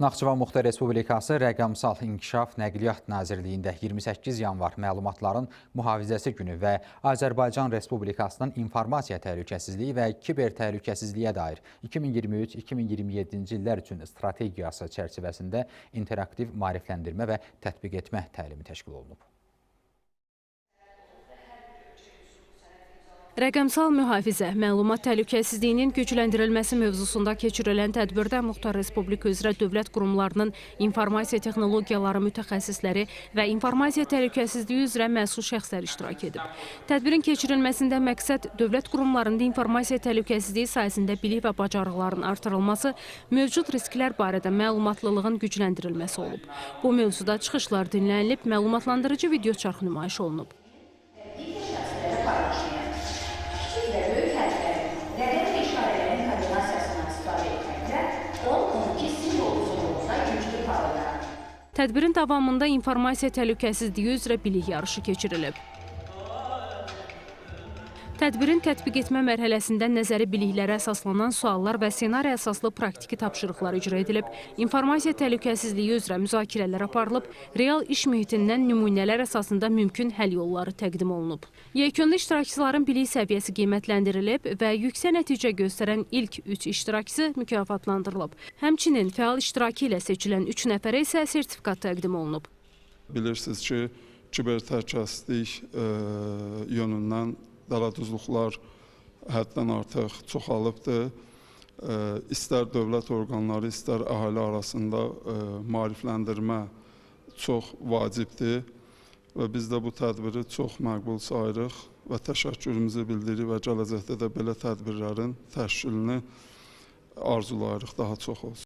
Naxçıvan Muxtar Respublikası Rəqəmsal İnkişaf Nəqliyyat Nazirliyində 28 yanvar məlumatların mühafizəsi günü və Azərbaycan Respublikasının informasiya təhlükəsizliyi və kiber təhlükəsizliyə dair 2023-2027-ci illər üçün strategiyası çərçivəsində interaktiv maarifləndirmə və tətbiq etmə təlimi təşkil olunub. Rəqəmsal mühafizə, məlumat təhlükəsizliyinin gücləndirilməsi mövzusunda keçirilən tədbirdə Muxtar Respublika üzrə dövlət qurumlarının informasiya texnologiyaları mütəxəssisləri və informasiya təhlükəsizliyi üzrə məsul şəxslər iştirak edib. Tədbirin keçirilməsində məqsəd dövlət qurumlarında informasiya təhlükəsizliyi sayəsində bilik və bacarıqların artırılması, mövcud risklər barədə məlumatlılığın gücləndirilməsi olub. Bu mövzuda çıxışlar dinlənilib, məlumatlandırıcı video çarx nümayiş olunub. Tədbirin davamında informasiya təhlükəsizliyi üzrə bilik yarışı keçirilib. Tədbirin tətbiq etmə mərhələsində nəzəri biliklərə əsaslanan suallar və ssenari əsaslı praktiki tapşırıqlar icra edilib, informasiya təhlükəsizliyi üzrə müzakirələr aparılıb, real iş mühitindən nümunələr əsasında mümkün həll yolları təqdim olunub. Yekunlu iştirakçıların bilik səviyyəsi qiymətləndirilib və yüksək nəticə göstərən ilk 3 iştirakçı mükafatlandırılıb. Həmçinin fəal iştirakı ilə seçilən 3 nəfərə isə sertifikat təqdim olunub. Bilirsiniz ki, kiber təhlükəsizlik yönündən dələduzluqlar həddən artıq çoxalıbdır. İstər dövlət orqanları, istər əhali arasında maarifləndirmə çox vacibdir və biz də bu tədbiri çox məqbul sayırıq və təşəkkürümüzü bildiririk və gələcəkdə də belə tədbirlərin təşkilini arzulayırıq daha çox olsun.